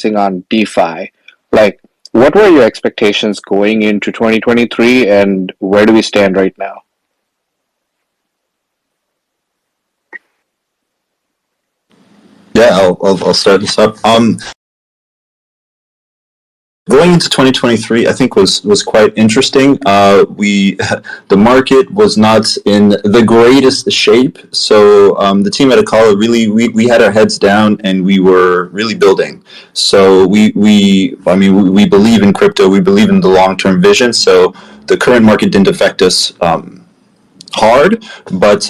on DeFi. Like, what were your expectations going into 2023, and where do we stand right now? Yeah, I'll start this up. Going into 2023, I think was quite interesting. The market was not in the greatest shape, so the team at Akala really we had our heads down and we were really building. So we believe in crypto, we believe in the long-term vision. So the current market didn't affect us hard, but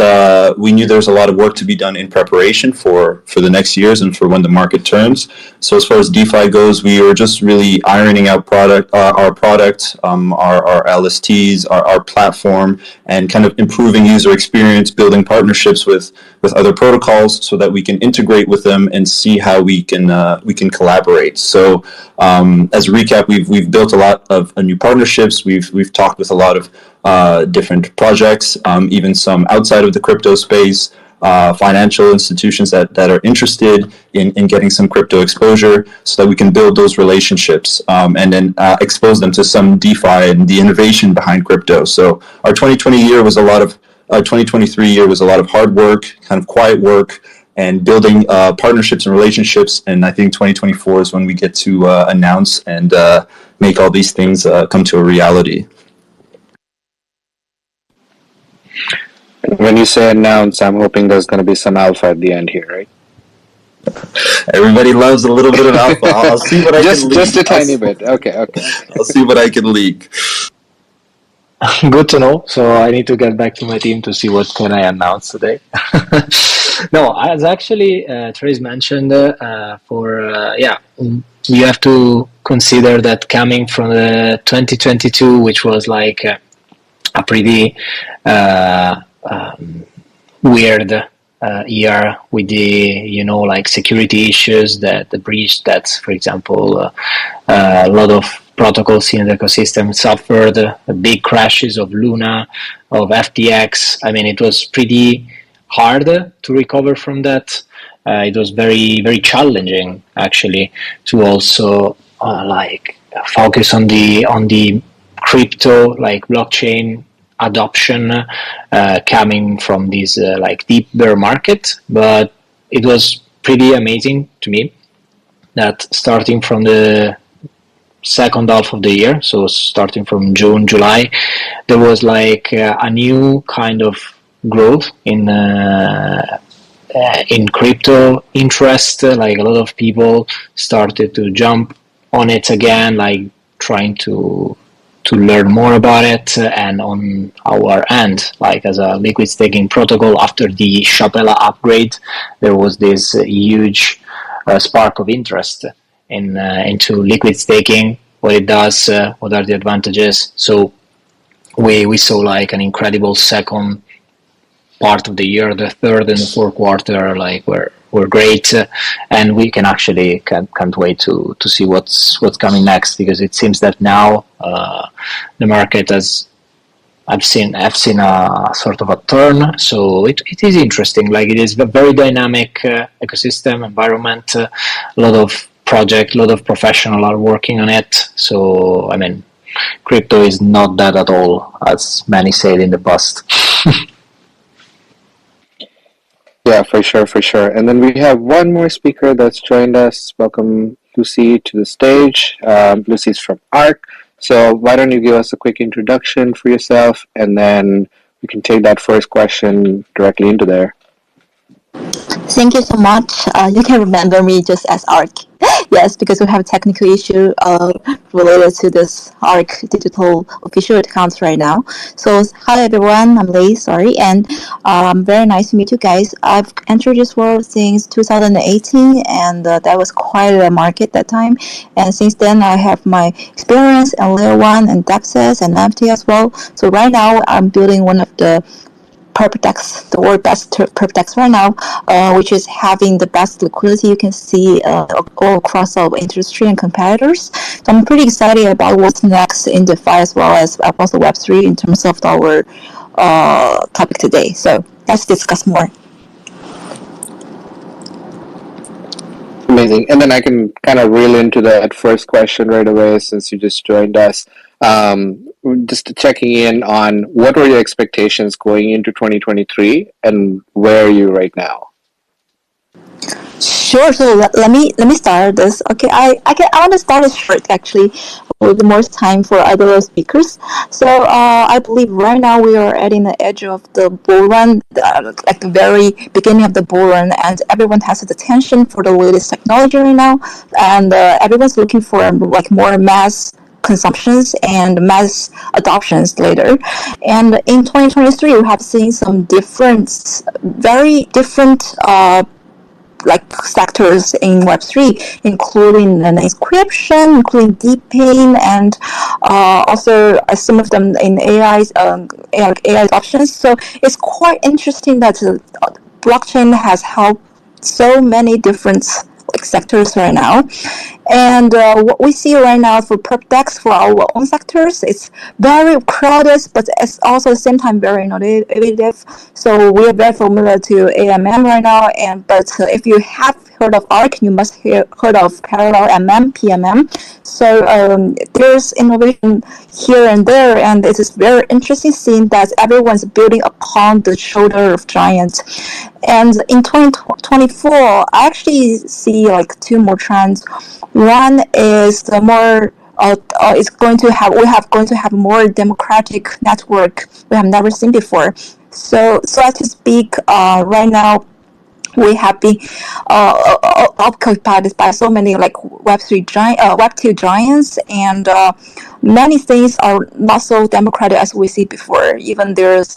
we knew there was a lot of work to be done in preparation for the next years and for when the market turns. So as far as DeFi goes, we were just really ironing out our product, our LSTs, our platform, and kind of improving user experience, building partnerships with other protocols so that we can integrate with them and see how we can collaborate. So as a recap, we've built a lot of new partnerships. We've talked with a lot of different projects, even some outside of the crypto space, financial institutions that are interested in getting some crypto exposure so that we can build those relationships and then expose them to some DeFi and the innovation behind crypto. So our 2023 year was a lot of hard work, kind of quiet work, and building partnerships and relationships. And I think 2024 is when we get to announce and make all these things come to a reality. When you say announce, I'm hoping there's going to be some alpha at the end here, right? Everybody loves a little bit of alpha. I'll see what I can leak. Just a tiny bit. Okay. I'll see what I can leak. Good to know. So I need to get back to my team to see what can I announce today. No, as actually Therese mentioned, you have to consider that coming from the 2022, which was like a pretty weird year with the like security issues, that the breach that, for example, a lot of protocols in the ecosystem suffered, big crashes of Luna, of FTX. I mean, it was pretty hard to recover from that. It was very, very challenging actually to also focus on the crypto, like blockchain adoption coming from this deep bear market. But it was pretty amazing to me that starting from the second half of the year, so starting from June, July, there was like a new kind of growth in crypto interest. Like a lot of people started to jump on it again, like trying to learn more about it. And on our end, like as a liquid staking protocol, after the Shapella upgrade, there was this huge spark of interest into liquid staking, what it does, what are the advantages. So we saw like an incredible second part of the year. The third and the fourth quarter were great, and we can actually can't wait to see what's coming next, because it seems that now the market has I've seen a sort of a turn. So it is interesting. Like, it is a very dynamic ecosystem environment. A lot of projects, a lot of professionals are working on it. So I mean, crypto is not that at all, as many said in the past. Yeah, for sure. And then we have one more speaker that's joined us. Welcome, Lucy, to the stage. Lucy's from Arc. So why don't you give us a quick introduction for yourself, and then we can take that first question directly into there. Thank you so much. You can remember me just as Arc. Yes, because we have a technical issue related to this Arc digital official account right now. So hi everyone, I'm Lei, sorry, and very nice to meet you guys. I've entered this world since 2018, and that was quite a market that time. And since then, I have my experience in Layer 1 and DEXs and NFT as well. So right now, I'm building one of the Perpdex, the world best Perpdex right now, which is having the best liquidity you can see all across our industry and competitors. So I'm pretty excited about what's next in DeFi as well as also Web3 in terms of our topic today. So let's discuss more. Amazing. And then I can kind of reel into that first question right away since you just joined us. Just checking in on what were your expectations going into 2023 and where are you right now? Sure. So let me start this. Okay, I want to start it short actually, with more time for other speakers. So I believe right now we are at the edge of the bull run, like the very beginning of the bull run, and everyone has the attention for the latest technology right now, and everyone's looking for like more mass consumptions and mass adoptions later. And in 2023, we have seen some different, very different like sectors in Web3, including an encryption, including DeepIn, and also some of them in AI adoptions. So it's quite interesting that blockchain has helped so many different like sectors right now. And what we see right now for prop decks for our own sectors, it's very crowded, but it's also at the same time very innovative. So we are very familiar to AMM right now, and but if you have heard of ARC, you must heard of Parallel MM, PMM. So there's innovation here and there, and it is very interesting seeing that everyone's building upon the shoulder of giants. And in 2024, I actually see like two more trends. One is the more we have going to have more democratic network we have never seen before. So to speak, right now we have been occupied by so many like Web2 giants, and many things are not so democratic as we see before. Even there's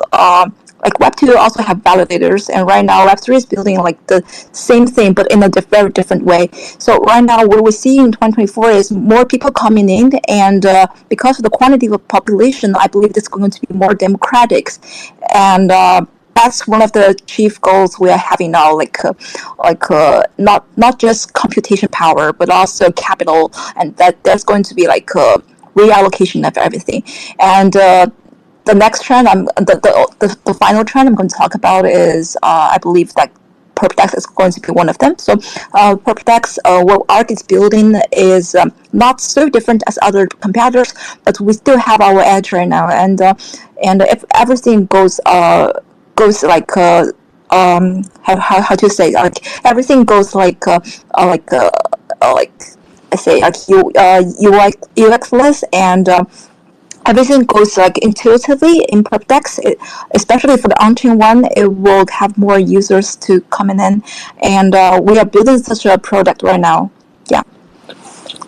like Web2 also have validators, and right now Web3 is building like the same thing but in a very different way. So right now what we see in 2024 is more people coming in, and because of the quantity of population, I believe it's going to be more democratic, and that's one of the chief goals we are having now, not just computation power, but also capital, and that there's going to be like a reallocation of everything. And the next trend, the final trend I'm going to talk about is I believe that Perpdex is going to be one of them. So Perpdex, what ARC is building is not so different as other competitors, but we still have our edge right now. And if everything goes like how to say, like everything goes like I say like UX-less, and everything goes like intuitively in Perpdex, especially for the on-chain one, it will have more users to come in, and we are building such a product right now. Yeah.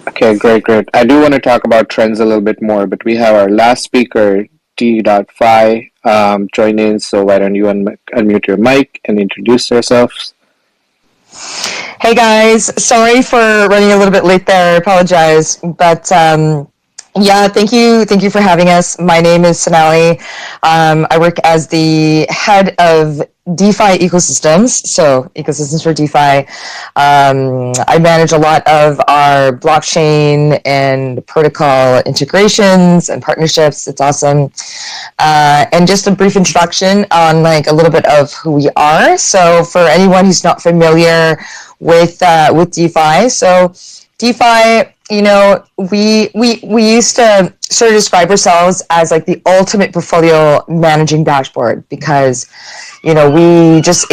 Okay, great. I do want to talk about trends a little bit more, but we have our last speaker, D.Fi, join in. So why don't you unmute your mic and introduce yourselves? Hey guys, sorry for running a little bit late there. I apologize, but yeah, thank you for having us. My name is Sonali. I work as the head of DeFi ecosystems, so ecosystems for DeFi. I manage a lot of our blockchain and protocol integrations and partnerships. It's awesome. And just a brief introduction on like a little bit of who we are. So for anyone who's not familiar with DeFi, so DeFi, you know, we used to sort of describe ourselves as like the ultimate portfolio managing dashboard, because, you know, we just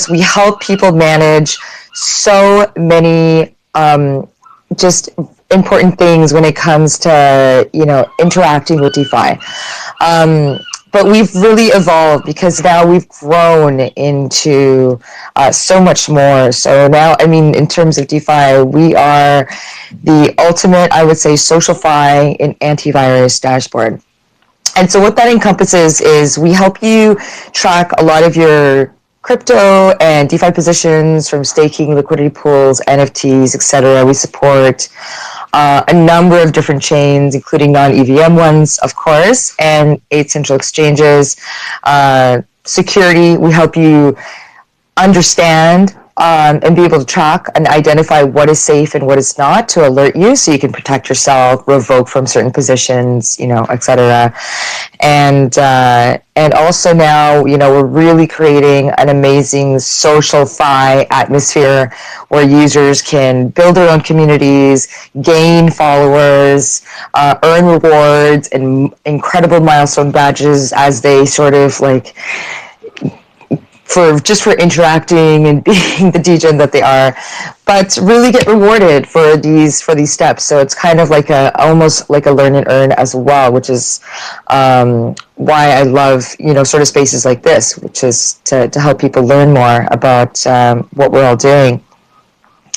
we help people manage so many just important things when it comes to, you know, interacting with DeFi. But we've really evolved because now we've grown into so much more. So now, I mean, in terms of DeFi, we are the ultimate, I would say, SocialFi and antivirus dashboard. And so what that encompasses is we help you track a lot of your crypto and DeFi positions, from staking, liquidity pools, NFTs, etc. We support a number of different chains, including non-EVM ones, of course, and 8 central exchanges. Security, we help you understand and be able to track and identify what is safe and what is not to alert you, so you can protect yourself, revoke from certain positions, etc. And also now, we're really creating an amazing social fi atmosphere where users can build their own communities, gain followers, earn rewards and incredible milestone badges as they sort of like for interacting and being the degen that they are, but really get rewarded for these steps. So it's kind of like almost like a learn and earn as well, which is why I love sort of spaces like this, which is to help people learn more about what we're all doing.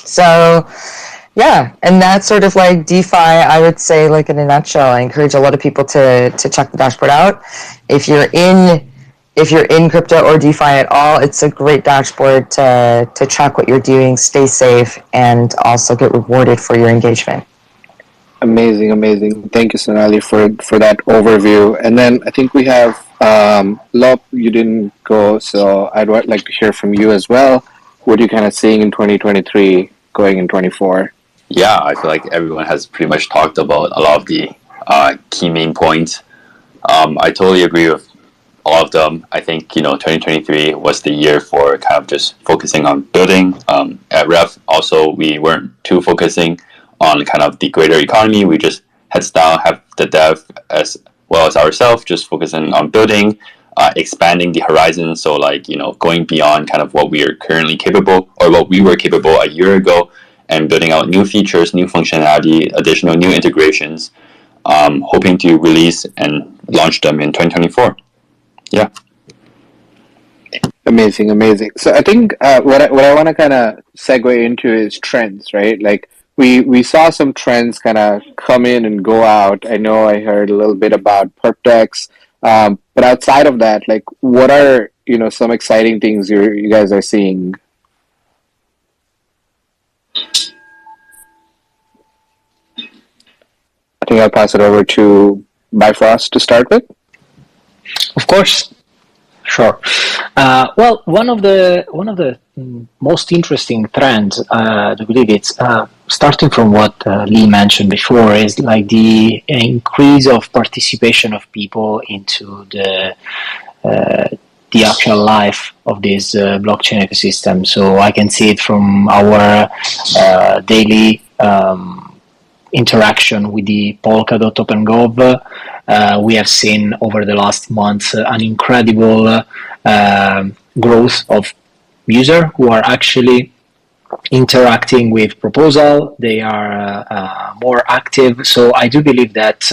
So yeah, and that's sort of like DeFi, I would say, like in a nutshell. I encourage a lot of people to check the dashboard out. If you're in crypto or DeFi at all, it's a great dashboard to track what you're doing, stay safe, and also get rewarded for your engagement. Amazing. Thank you, Sonali, for that overview. And then I think we have Lop, you didn't go, so I'd like to hear from you as well. What are you kind of seeing in 2023 going in 24? Yeah, I feel like everyone has pretty much talked about a lot of the key main points. I totally agree with all of them. I think 2023 was the year for kind of just focusing on building. At Ref, also we weren't too focusing on kind of the greater economy. We just heads down, have the dev as well as ourselves, just focusing on building, expanding the horizon. So going beyond kind of what we are currently capable or what we were capable a year ago, and building out new features, new functionality, additional new integrations, hoping to release and launch them in 2024. Yeah. Amazing. So I think what I want to kind of segue into is trends, right? Like we saw some trends kind of come in and go out. I know I heard a little bit about PerpDex, but outside of that, like what are some exciting things you guys are seeing? I think I'll pass it over to Bifrost to start with. Of course, sure. Well, one of the most interesting trends, I believe it's starting from what Lee mentioned before, is like the increase of participation of people into the actual life of this blockchain ecosystem. So I can see it from our daily interaction with the Polkadot.OpenGov. We have seen over the last month an incredible growth of users who are actually interacting with proposal. They are more active. So I do believe that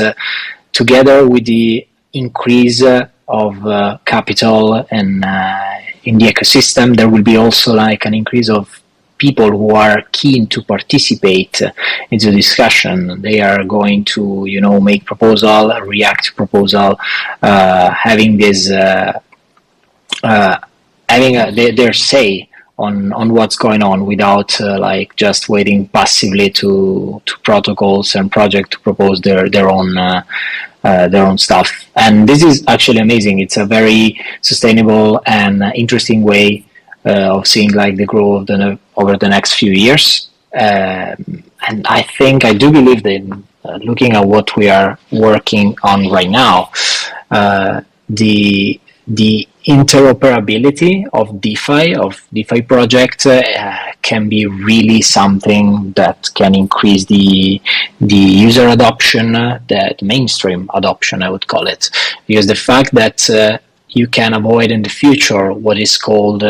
together with the increase of capital and in the ecosystem, there will be also like an increase of people who are keen to participate into the discussion. They are going to, make proposal, react to proposal, having this, their say on what's going on without just waiting passively to protocols and project to propose their own stuff. And this is actually amazing. It's a very sustainable and interesting way of seeing the growth over the next few years. And I do believe that looking at what we are working on right now, the interoperability of DeFi projects can be really something that can increase the user adoption, the mainstream adoption, I would call it, because the fact that you can avoid in the future what is called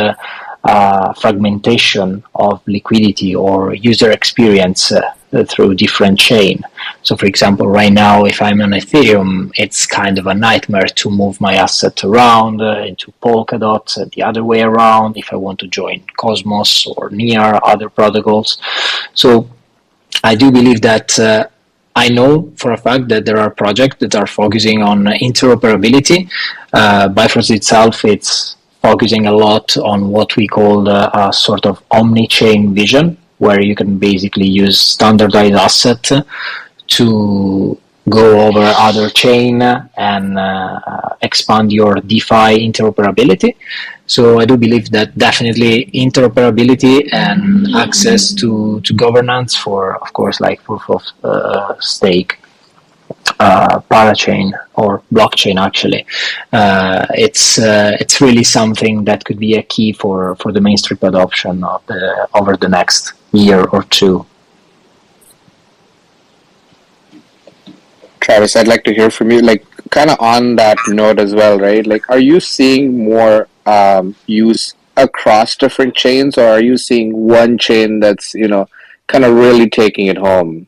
fragmentation of liquidity or user experience through different chain. So for example, right now, if I'm on Ethereum, it's kind of a nightmare to move my asset around into Polkadot, the other way around, if I want to join Cosmos or Near, other protocols. So I do believe that I know for a fact that there are projects that are focusing on interoperability. Bifrost itself, it's focusing a lot on what we call a sort of omni-chain vision, where you can basically use standardized asset to go over other chain and expand your DeFi interoperability. So I do believe that definitely interoperability and access to governance for, of course, like proof of stake, parachain or blockchain actually, it's really something that could be a key for the mainstream adoption of over the next year or two. Travis, I'd like to hear from you, like kind of on that note as well, right? Like, are you seeing more use across different chains, or are you seeing one chain that's, kind of really taking it home?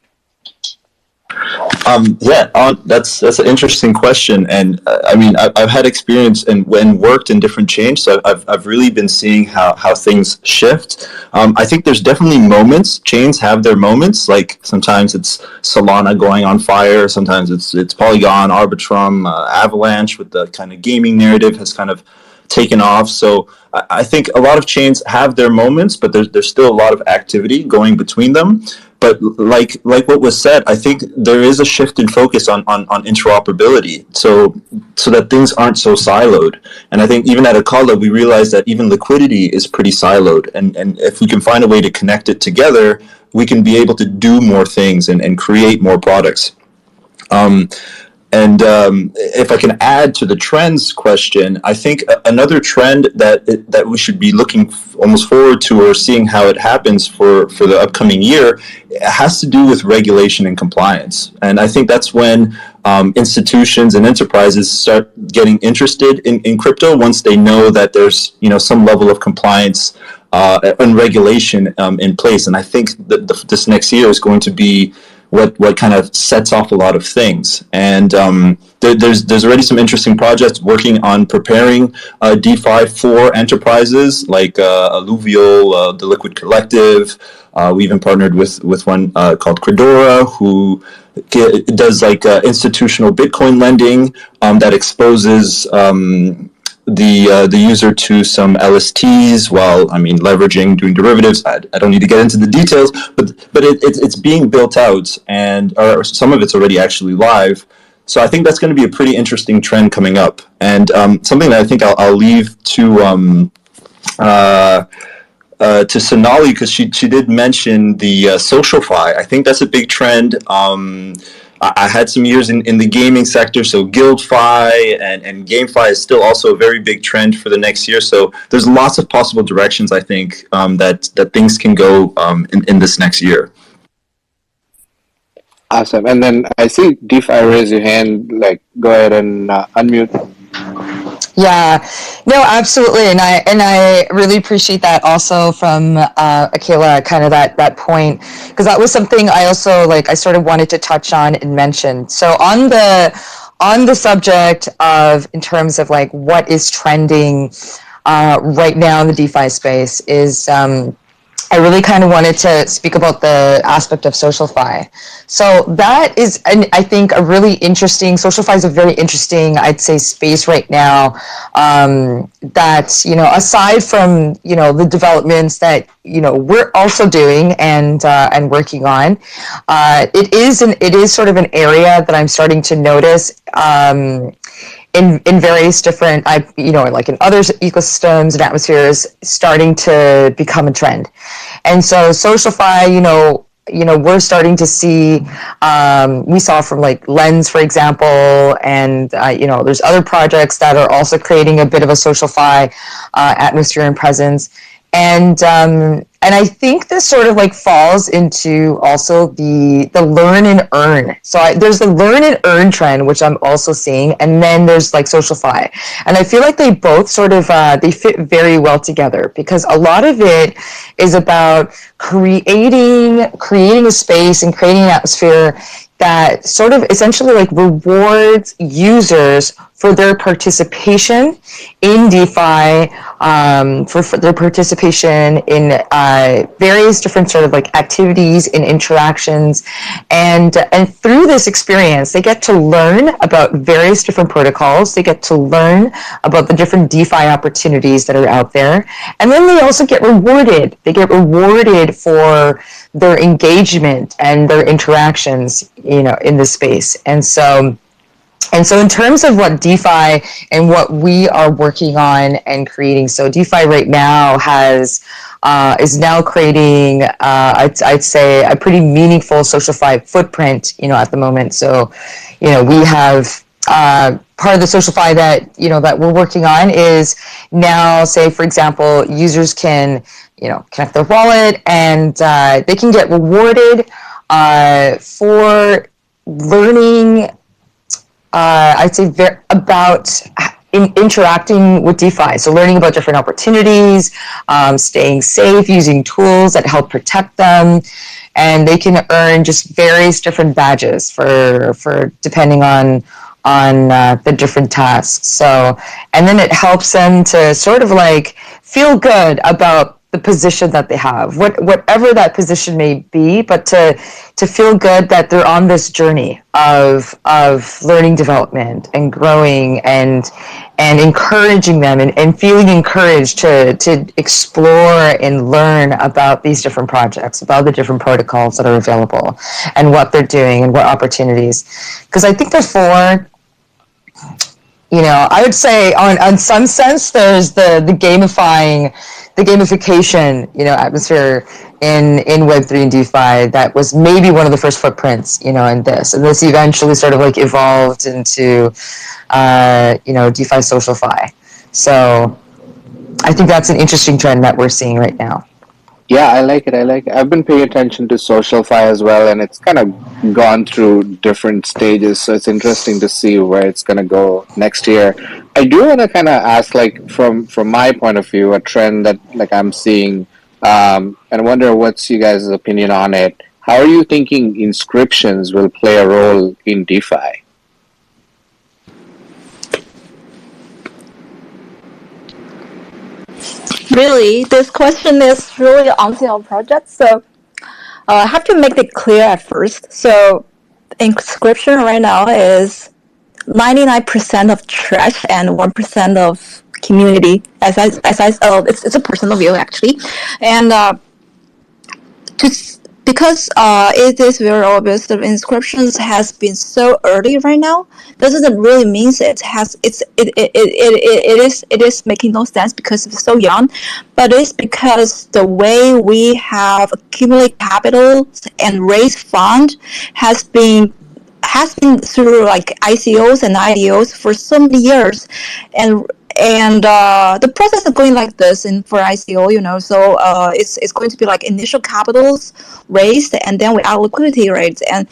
That's an interesting question, and I mean I've had experience and when worked in different chains, so I've really been seeing how things shift. I think there's definitely moments. Chains have their moments. Like sometimes it's Solana going on fire, sometimes it's Polygon, Arbitrum, Avalanche with the kind of gaming narrative has kind of taken off. So I think a lot of chains have their moments, but there's still a lot of activity going between them. But like what was said, I think there is a shift in focus on interoperability, so that things aren't so siloed. And I think even at Akala, we realized that even liquidity is pretty siloed, and if we can find a way to connect it together, we can be able to do more things and create more products. And if I can add to the trends question, I think another trend that we should be looking almost forward to or seeing how it happens for the upcoming year has to do with regulation and compliance. And I think that's when institutions and enterprises start getting interested in crypto once they know that there's some level of compliance and regulation in place. And I think that this next year is going to be what kind of sets off a lot of things. And there's already some interesting projects working on preparing DeFi for enterprises like Alluvial, the Liquid Collective. We even partnered with one called Credora, who does like institutional Bitcoin lending that exposes the user to some LSTs while leveraging, doing derivatives. I don't need to get into the details, but it's being built out, and or some of it's already actually live. So I think that's going to be a pretty interesting trend coming up, and something that I think I'll leave to Sonali, because she did mention the SocialFi. I think that's a big trend. I had some years in the gaming sector, so GuildFi and GameFi is still also a very big trend for the next year. So there's lots of possible directions, I think, that things can go in this next year. Awesome. And then I see DeFi raise your hand. Like, go ahead and unmute. Yeah, no, absolutely, and I really appreciate that also from Akela, kind of that point, because that was something I also I sort of wanted to touch on and mention. So on the subject of, in terms of what is trending right now in the DeFi space is. I really kind of wanted to speak about the aspect of SocialFi. So that is, I think, a really interesting, SocialFi is a very interesting, I'd say, space right now, that, aside from, the developments that, we're also doing and working on, it is sort of an area that I'm starting to notice, in various different, in other ecosystems and atmospheres, starting to become a trend. And so SocialFi, we're starting to see, we saw from Lens, for example, and, there's other projects that are also creating a bit of a SocialFi atmosphere and presence. And I think this sort of falls into also the learn and earn. So there's the learn and earn trend, which I'm also seeing, and then there's SocialFi. And I feel like they both sort of, they fit very well together, because a lot of it is about creating a space and creating an atmosphere that sort of essentially rewards users for their participation in DeFi, for their participation in various different sort of activities and interactions, and through this experience, they get to learn about various different protocols. They get to learn about the different DeFi opportunities that are out there, and then they also get rewarded. They get rewarded for their engagement and their interactions, in this space. And so And so in terms of what DeFi and what we are working on and creating, so DeFi right now is now creating, I'd say, a pretty meaningful SocialFi footprint, at the moment. So, we have part of the SocialFi that we're working on is now, say, for example, users can, connect their wallet and they can get rewarded for learning, I'd say, about interacting with DeFi. So learning about different opportunities, staying safe, using tools that help protect them. And they can earn just various different badges for depending on the different tasks. So, and then it helps them to sort of like feel good about the position that they have, whatever that position may be, but to feel good that they're on this journey of learning development and growing and encouraging them and feeling encouraged to explore and learn about these different projects, about the different protocols that are available and what they're doing and what opportunities. Because I think therefore, I would say on some sense there's the gamification, atmosphere in Web3 and DeFi that was maybe one of the first footprints, in this. And this eventually sort of like evolved into, DeFi SocialFi. So I think that's an interesting trend that we're seeing right now. Yeah, I like it. I've been paying attention to SocialFi as well, and it's kind of gone through different stages, so it's interesting to see where it's going to go next year. I do want to kind of ask, like, from my point of view, a trend that, like, I'm seeing, and I wonder what's you guys' opinion on it. How are you thinking inscriptions will play a role in DeFi? Really, this question is really onto our project, so I have to make it clear at first. So inscription right now is 99% of trash and 1% of community. It's a personal view actually, and because it is very obvious that inscriptions has been so early right now, doesn't really mean it is making no sense because it's so young, but it's because the way we have accumulated capital and raised fund has been through like ICOs and IDOs for so many years, and the process is going like this for ICO, so it's going to be like initial capitals raised, and then we add liquidity rates, and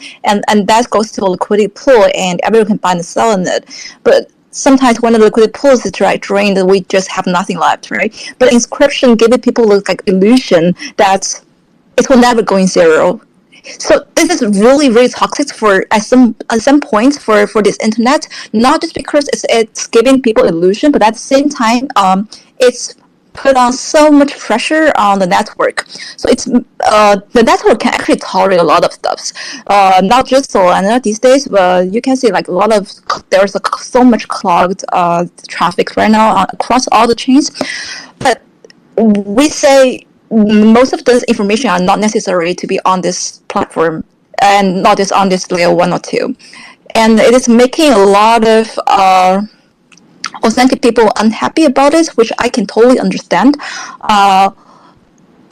that goes to a liquidity pool, and everyone can buy and sell in it. But sometimes when the liquidity pool is drained, we just have nothing left, right? But inscription giving people like illusion that it will never go in zero. So this is really, really toxic at some points for this internet. Not just because it's giving people illusion, but at the same time, it's put on so much pressure on the network. So it's the network can actually tolerate a lot of stuff. Not just Solana these days, but you can see like there's so much clogged traffic right now across all the chains. But we say most of this information are not necessary to be on this platform and not just on this layer 1 or 2. And it is making a lot of authentic people unhappy about it, which I can totally understand. I'm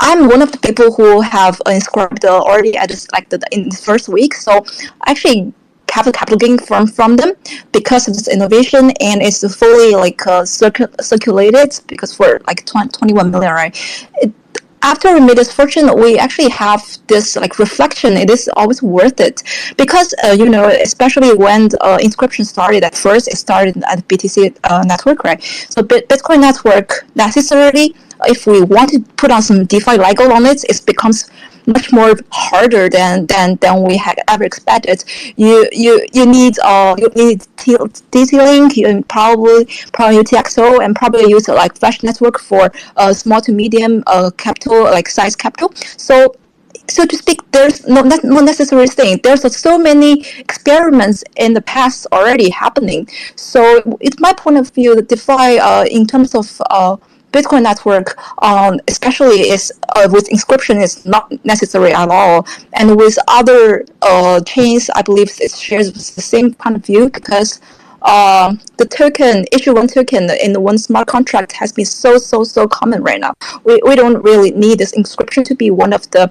one of the people who have inscribed already at in the first week, so actually capital gain from them because of this innovation, and it's fully circulated because for like 21 million, right? After we made this fortune, we actually have this reflection. It is always worth it because especially when inscription started. At first, it started at BTC network, right? So Bitcoin network necessarily, if we want to put on some DeFi Lego on it, it becomes much more harder than we had ever expected. You need detailing, you probably UTXO, and probably use Flash network for small to medium capital, size capital. So to speak, there's no necessary thing. There's so many experiments in the past already happening. So it's my point of view that DeFi, in terms of Bitcoin network, especially with inscription, is not necessary at all. And with other chains, I believe it shares the same kind of view because the token, issue one token in the one smart contract has been so common right now. We don't really need this inscription to be one of the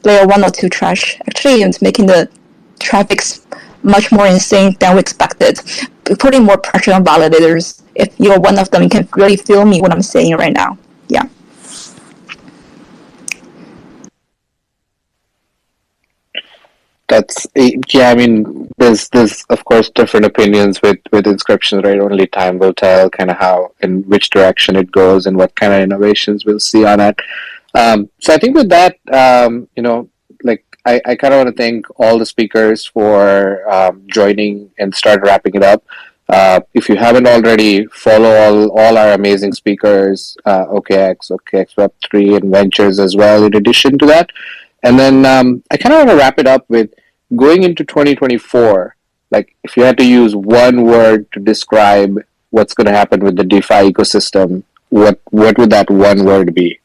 layer 1 or 2 trash. Actually, it's making the traffic much more insane than we expected, putting more pressure on validators. If you're one of them, you can really feel me what I'm saying right now. Yeah. That's yeah. I mean, there's of course different opinions with inscriptions, right? Only time will tell, kind of how in which direction it goes and what kind of innovations we'll see on it. So I think with that, like I kind of want to thank all the speakers for joining and start wrapping it up. If you haven't already, follow all our amazing speakers, OKX Web3, and Ventures as well. In addition to that. And then I kind of want to wrap it up with going into 2024. Like, if you had to use one word to describe what's going to happen with the DeFi ecosystem, what would that one word be?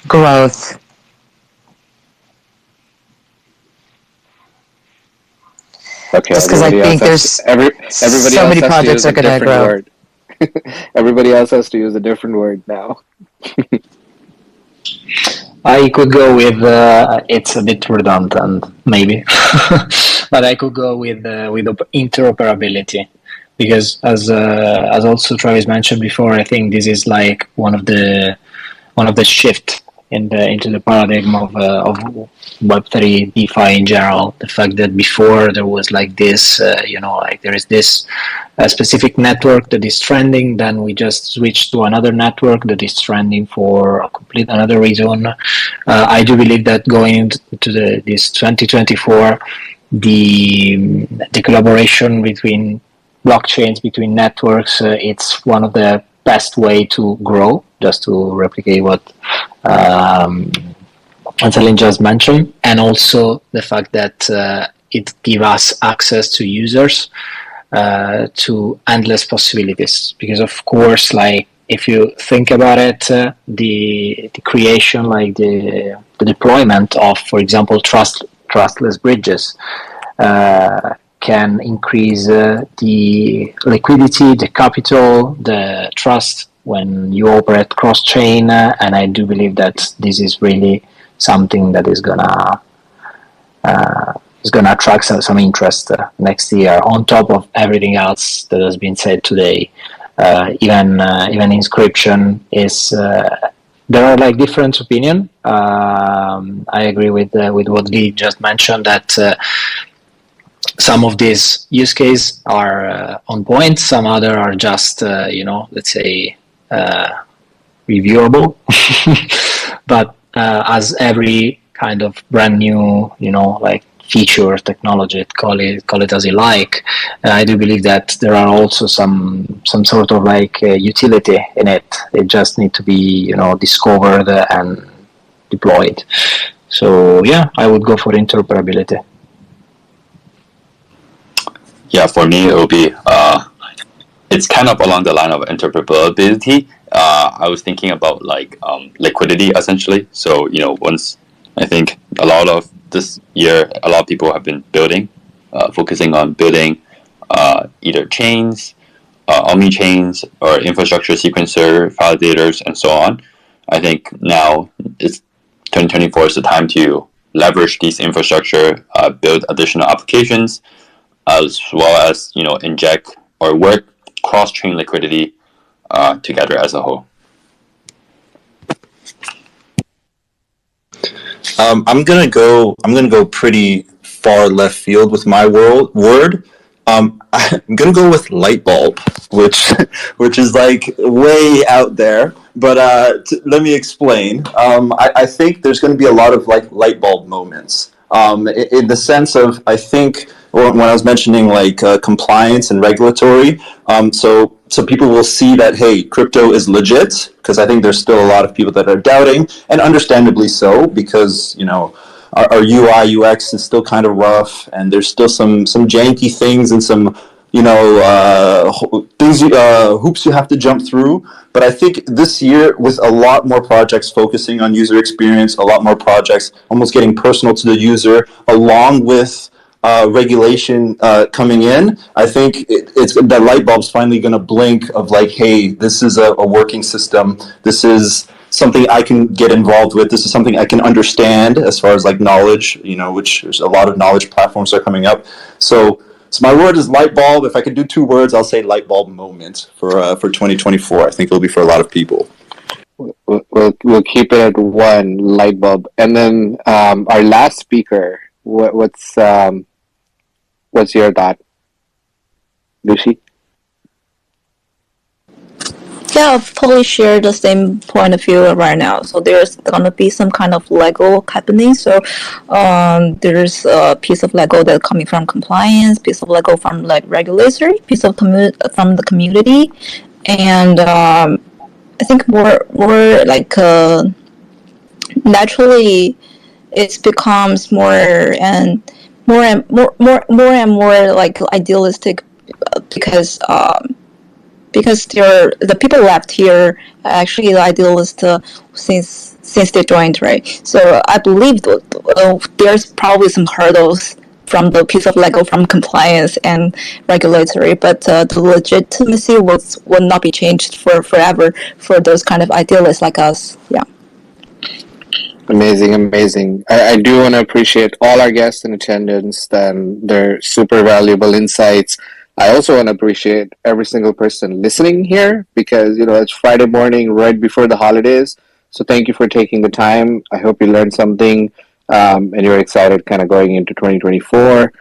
Growth. Okay, just because I think there's everybody so many projects are going to grow. Word. Everybody else has to use a different word now. I could go with it's a bit redundant, maybe, but I could go with interoperability, because as also Travis mentioned before, I think this is like one of the shift into the paradigm of Web3 DeFi in general. The fact that before there was like this, like there is this specific network that is trending, then we just switch to another network that is trending for a complete another reason. I do believe that going into this 2024, the collaboration between blockchains, between networks, it's one of the best way to grow, just to replicate what Anselin just mentioned, and also the fact that it gives us access to users to endless possibilities. Because of course, like if you think about it, the creation, like the deployment of, for example, trustless bridges can increase the liquidity, the capital, the trust when you operate cross-chain, and I do believe that this is really something that is gonna attract some interest next year, on top of everything else that has been said today. Even inscription is. There are like different opinion. I agree with what Lee just mentioned, that some of these use cases are on point, some other are just let's say reviewable. But as every kind of brand new like feature, technology, call it as you like, I do believe that there are also some sort of like utility in it. It just need to be discovered and deployed. So yeah, I would go for interoperability. Yeah, for me it will be it's kind of along the line of interoperability. I was thinking about like liquidity essentially. So once I think a lot of this year, a lot of people have been building, focusing on building either chains, omni chains, or infrastructure sequencer validators, and so on. I think now it's 2024 is the time to leverage these infrastructure, build additional applications, as well as inject or work cross-chain liquidity together as a whole. I'm gonna go pretty far left field with my word. I'm gonna go with light bulb, which is like way out there. But let me explain. I think there's going to be a lot of like light bulb moments. In the sense of, I think when I was mentioning like compliance and regulatory, so people will see that, hey, crypto is legit, because I think there's still a lot of people that are doubting, and understandably so, because our UI UX is still kind of rough, and there's still some janky things and some hoops you have to jump through. But I think this year, with a lot more projects focusing on user experience, a lot more projects almost getting personal to the user, along with regulation coming in, I think it's the light bulb's finally going to blink of like, hey, this is a working system. This is something I can get involved with. This is something I can understand as far as like knowledge, which there's a lot of knowledge platforms are coming up. So my word is light bulb. If I could do 2 words, I'll say light bulb moment for 2024. I think it'll be for a lot of people. We'll keep it at 1 light bulb, and then our last speaker. What's your thought, Lucy? Yeah, I'll totally share the same point of view right now. So there's gonna be some kind of Lego happening. So there's a piece of Lego that's coming from compliance, piece of Lego from like regulatory, piece of from the community, and I think more like naturally it becomes more and more like idealistic because the people left here are actually idealist since they joined, right? So I believe there's probably some hurdles from the piece of Lego from compliance and regulatory, but the legitimacy will not be changed for forever for those kind of idealists like us. Yeah. Amazing. I do want to appreciate all our guests in attendance and their super valuable insights. I also want to appreciate every single person listening here because, it's Friday morning right before the holidays. So thank you for taking the time. I hope you learned something and you're excited kind of going into 2024.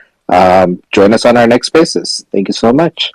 Join us on our next spaces. Thank you so much.